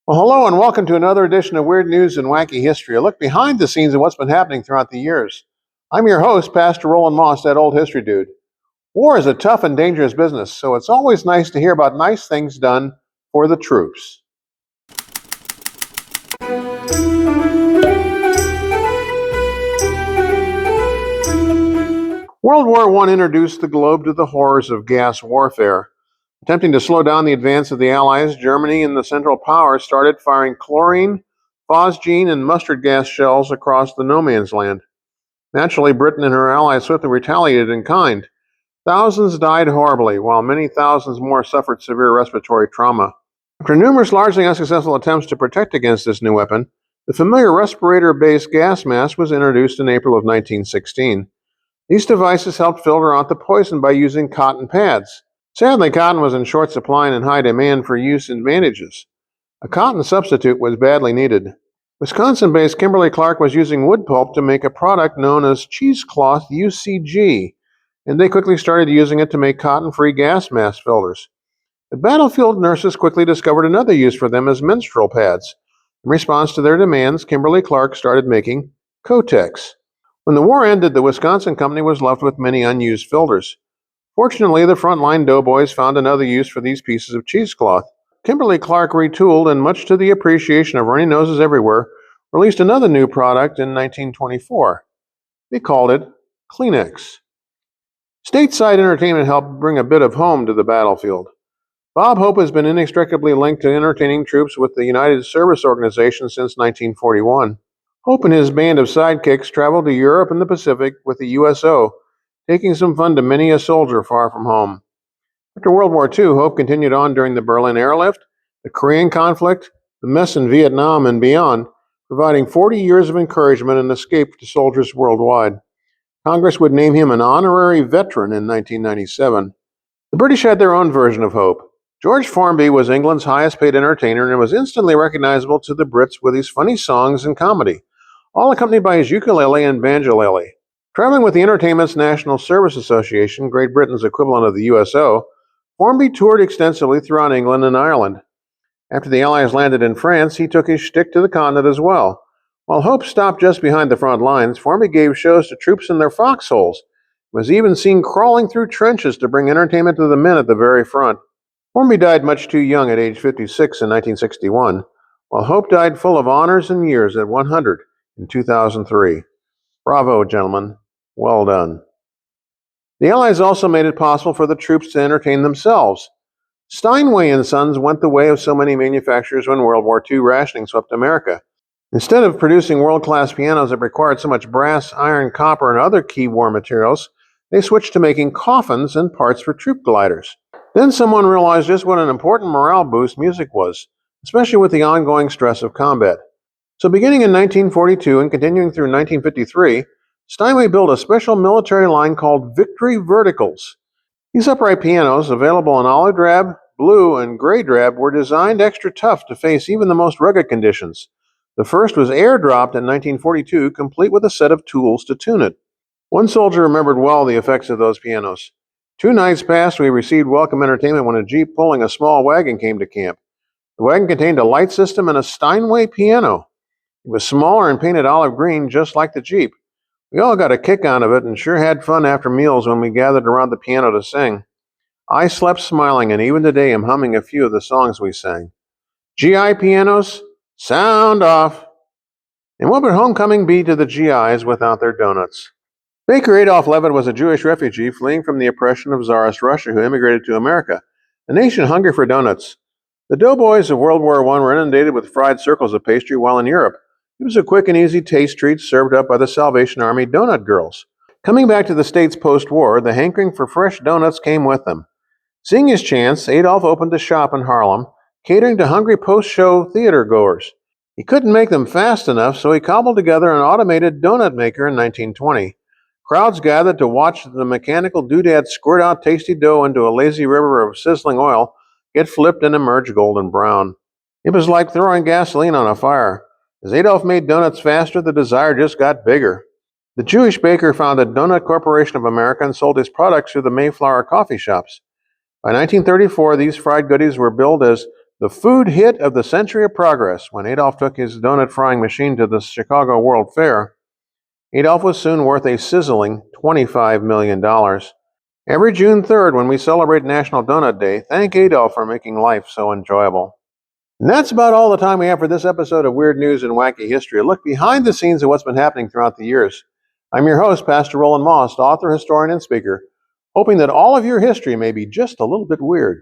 Well, hello and welcome to another edition of Weird News and Wacky History, a look behind the scenes of what's been happening throughout the years. I'm your host, Pastor Roland Moss, that old history dude. War is a tough and dangerous business, so it's always nice to hear about nice things done for the troops. World War I introduced the globe to the horrors of gas warfare. Attempting to slow down the advance of the Allies, Germany and the Central Powers started firing chlorine, phosgene, and mustard gas shells across the no man's land. Naturally, Britain and her allies swiftly retaliated in kind. Thousands died horribly, while many thousands more suffered severe respiratory trauma. After numerous largely unsuccessful attempts to protect against this new weapon, the familiar respirator-based gas mask was introduced in April of 1916. These devices helped filter out the poison by using cotton pads. Sadly, cotton was in short supply and in high demand for use in bandages. A cotton substitute was badly needed. Wisconsin-based Kimberly-Clark was using wood pulp to make a product known as cheesecloth UCG, and they quickly started using it to make cotton-free gas mask filters. But battlefield nurses quickly discovered another use for them as menstrual pads. In response to their demands, Kimberly-Clark started making Kotex. When the war ended, the Wisconsin company was left with many unused filters. Fortunately, the frontline doughboys found another use for these pieces of cheesecloth. Kimberly-Clark retooled, and much to the appreciation of runny noses everywhere, released another new product in 1924. They called it Kleenex. Stateside entertainment helped bring a bit of home to the battlefield. Bob Hope has been inextricably linked to entertaining troops with the United Service Organization since 1941. Hope and his band of sidekicks traveled to Europe and the Pacific with the USO, taking some fun to many a soldier far from home. After World War II, Hope continued on during the Berlin Airlift, the Korean conflict, the mess in Vietnam, and beyond, providing 40 years of encouragement and escape to soldiers worldwide. Congress would name him an honorary veteran in 1997. The British had their own version of Hope. George Formby was England's highest-paid entertainer and was instantly recognizable to the Brits with his funny songs and comedy, all accompanied by his ukulele and banjolele. Traveling with the Entertainment's National Service Association, Great Britain's equivalent of the USO, Formby toured extensively throughout England and Ireland. After the Allies landed in France, he took his shtick to the continent as well. While Hope stopped just behind the front lines, Formby gave shows to troops in their foxholes, was even seen crawling through trenches to bring entertainment to the men at the very front. Formby died much too young at age 56 in 1961, while Hope died full of honors and years at 100 in 2003. Bravo, gentlemen. Well done. The Allies also made it possible for the troops to entertain themselves. Steinway and Sons went the way of so many manufacturers when World War II rationing swept America. Instead of producing world-class pianos that required so much brass, iron, copper, and other key war materials, they switched to making coffins and parts for troop gliders. Then someone realized just what an important morale boost music was, especially with the ongoing stress of combat. So beginning in 1942 and continuing through 1953, Steinway built a special military line called Victory Verticals. These upright pianos, available in olive drab, blue, and gray drab, were designed extra tough to face even the most rugged conditions. The first was airdropped in 1942, complete with a set of tools to tune it. One soldier remembered well the effects of those pianos. 2 nights passed, we received welcome entertainment when a jeep pulling a small wagon came to camp. The wagon contained a light system and a Steinway piano. It was smaller and painted olive green, just like the jeep. We all got a kick out of it and sure had fun after meals when we gathered around the piano to sing. I slept smiling, and even today am humming a few of the songs we sang. GI pianos, sound off. And what would homecoming be to the GIs without their donuts? Baker Adolf Levitt was a Jewish refugee fleeing from the oppression of Tsarist Russia who immigrated to America, a nation hungry for donuts. The doughboys of World War I were inundated with fried circles of pastry, while in Europe, it was a quick and easy taste treat served up by the Salvation Army donut girls. Coming back to the States post-war, the hankering for fresh donuts came with them. Seeing his chance, Adolf opened a shop in Harlem, catering to hungry post-show theater goers. He couldn't make them fast enough, so he cobbled together an automated donut maker in 1920. Crowds gathered to watch the mechanical doodad squirt out tasty dough into a lazy river of sizzling oil, get flipped, and emerge golden brown. It was like throwing gasoline on a fire. As Adolf made donuts faster, the desire just got bigger. The Jewish baker founded Donut Corporation of America and sold his products through the Mayflower coffee shops. By 1934, these fried goodies were billed as The food hit of the century of progress. When Adolf took his donut frying machine to the Chicago World Fair, Adolf was soon worth a sizzling $25 million. Every June 3rd, when we celebrate National Donut Day, thank Adolf for making life so enjoyable. And that's about all the time we have for this episode of Weird News and Wacky History, a look behind the scenes of what's been happening throughout the years. I'm your host, Pastor Roland Moss, author, historian, and speaker, hoping that all of your history may be just a little bit weird.